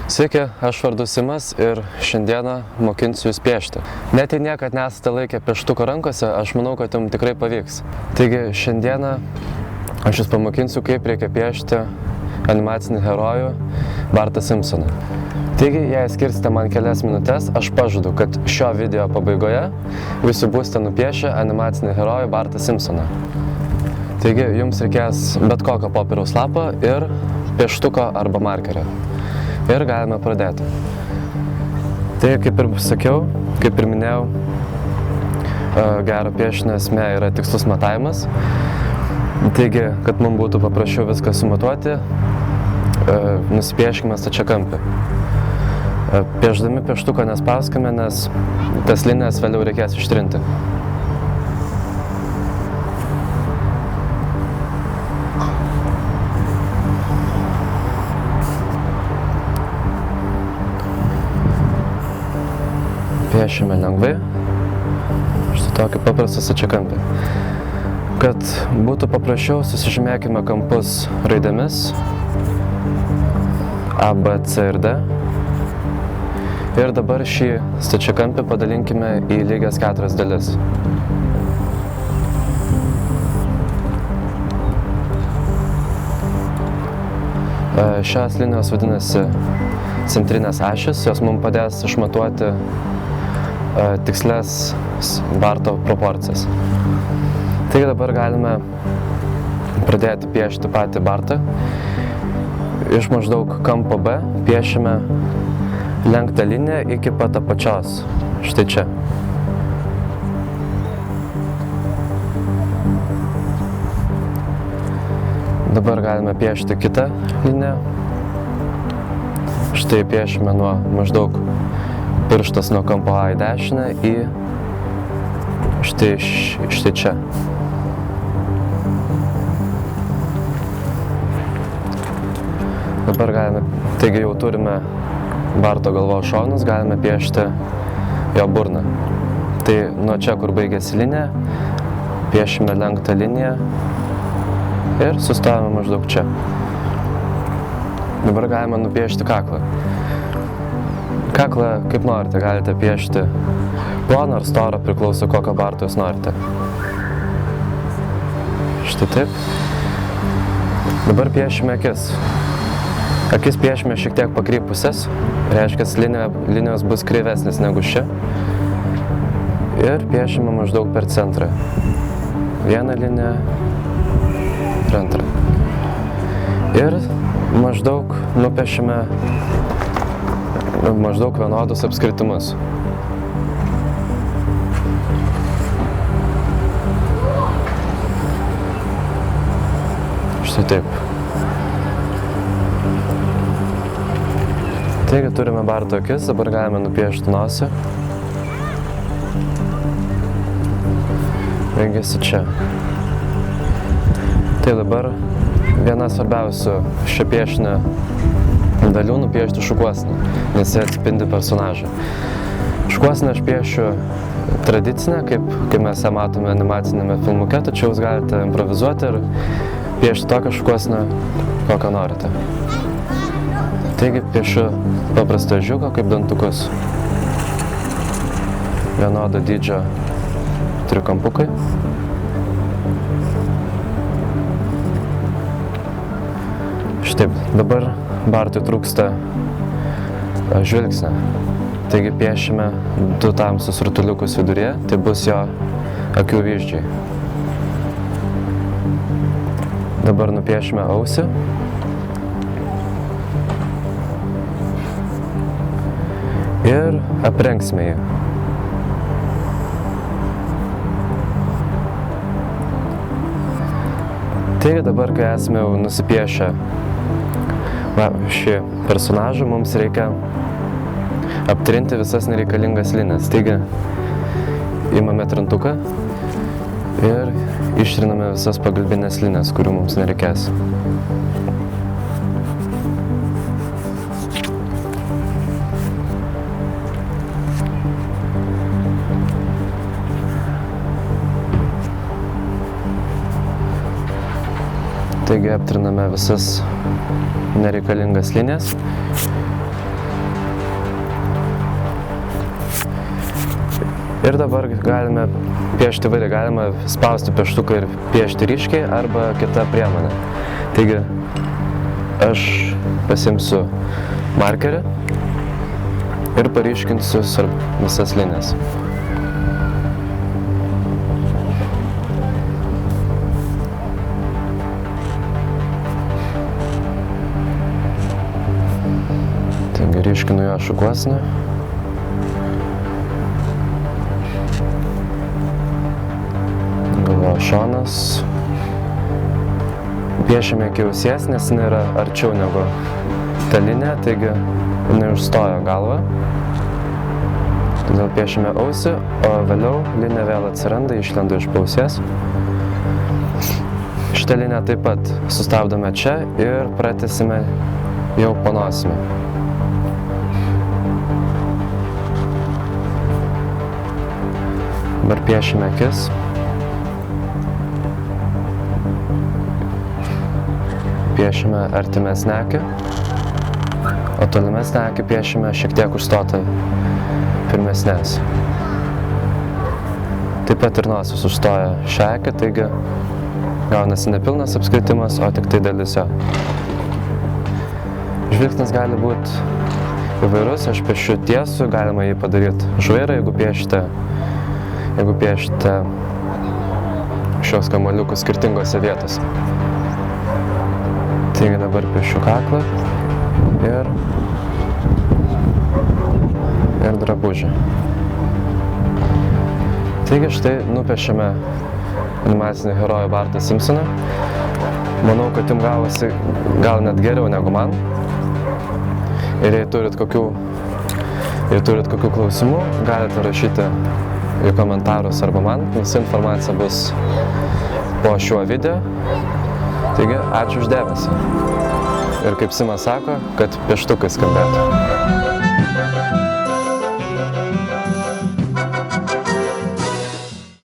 Sveiki, aš vardu Simas ir šiandieną mokinsiu jūs piešti. Net jei niekad nesate laikę pieštuko rankose, aš manau, kad jums tikrai pavyks. Taigi šiandieną aš jūs pamokinsiu, kaip reikia piešti animacinį herojų Bartą Simpsoną. Taigi, jei skirsite man kelias minutės, aš pažadu, kad šio video pabaigoje visi būsite nupiešę animacinį herojų Bartą Simpsoną. Taigi, jums reikės bet kokio popieriaus lapo ir pieštuko arba markerio. Ir galime pradėti. Tai kaip ir sakiau, kaip ir minėjau, gero piešinio esmė yra tikslus matavimas. Taigi, kad mums būtų paprasčiau viską sumatuoti, nusipieškime stačiakampį. Piešdami pieštuko nespauskime, nes tas linijas vėliau reikės ištrinti. Piešime lengvai, štai tokį paprastą stačiakampį. Kad būtų paprasčiau, susižymėkime kampus raidėmis A, B, C ir D. Ir dabar šį stačiakampį padalinkime į lygias 4 dalis. Šios linijos vadinasi centrinės ašys, jos mums padės išmatuoti tikslės Barto proporcijas. Taigi dabar galime pradėti piešti patį Bartą. Iš maždaug kampo B piešime lenktą liniją iki pat apačios, štai čia. Dabar galime piešti kitą liniją. Štai piešime nuo maždaug pirštas nuo kampo A į dešinę į štai čia. Dabar galime, taigi jau turime Barto galvos šonus, galime piešti jo burną. Tai nuo čia, kur baigėsi linija, piešime lenktą liniją ir sustojame maždaug čia. Dabar galime nupiešti kaklą. Kaklą, kaip norite, galite piešti ploną ar storą, priklauso kokio Barto jūs norite. Štai taip. Dabar piešime akis. Akis piešime šiek tiek pakrypusias, reiškia, linijos bus kreivesnis negu ši. Ir piešime maždaug per centrą. Vieną liniją ir antrą. Ir maždaug nupiešime maždaug vienodus apskritimus. Štai taip. Taigi turime Barto akis, dabar galime nupiešti nosį. Baigiasi čia. Tai dabar viena svarbiausių šio piešinio dalių nupiešti šukuoseną, nes jie atspindi personažą. Šukuoseną aš piešiu tradicinę, kaip mes ją matome animacinėme filmuke, tačiau jūs galite improvizuoti ir piešti tokią šukuoseną, kokią norite. Taigi piešiu paprastą ežiuką kaip dantukus. Vienodo dydžio trikampukai. Štaip, dabar Bartui trūksta žvilgsnio. Taigi piešime 2 tamsius rutuliukus viduryje, tai bus jo akių vyzdžiai. Dabar nupiešime ausį. Ir aprengsime jį. Taigi dabar, kai esame jau nusipiešę šį personažą, mums reikia aptrinti visas nereikalingas linijas. Taigi, imame trintuką ir ištriname visas pagalbinės linijas, kurių mums nereikės. Taigi aptriname visas nereikalingas linijas Ir dabar galime piešti įvairiai, galima spausti pieštuką ir piešti ryškiai arba kita priemonė. Taigi aš pasimsiu markerį ir paryškinsiu visas linijas. Taigi ryškinu jo šukuoseną. Galvo šonas. Piešime iki ausies, nes jinai yra arčiau negu ta linija, taigi jinai užstojo galvą. Todėl piešime ausį, o vėliau linija vėl atsiranda, išlenda iš ausies. Šitą liniją taip pat sustabdome čia ir pratęsime jau po nosimi. Dabar piešime akis. Piešime artimesnę akį, o tolimesnę akį piešime šiek tiek užstotą pirmesnės. Taip pat ir nosis užstoja šią akį, taigi gaunasi nepilnas apskritimas, o tik tai dalis jo. Žvilgsnis gali būti įvairus, aš piešiu tiesų, galima jį padaryti žvairą, jeigu piešite šios kamuoliukus skirtingose vietose. Taigi dabar piešiu kaklą ir drabužį. Taigi štai nupiešėme animacinį herojų Bartą Simpsoną. Manau, kad jums gavosi gal net geriau negu man. Ir jei turit kokių klausimų, galite rašyti į komentarus arba man. Visa informacija bus po šiuo video. Taigi, ačiū už dėmesį. Ir kaip Simas sako, kad pieštukai skambėtų.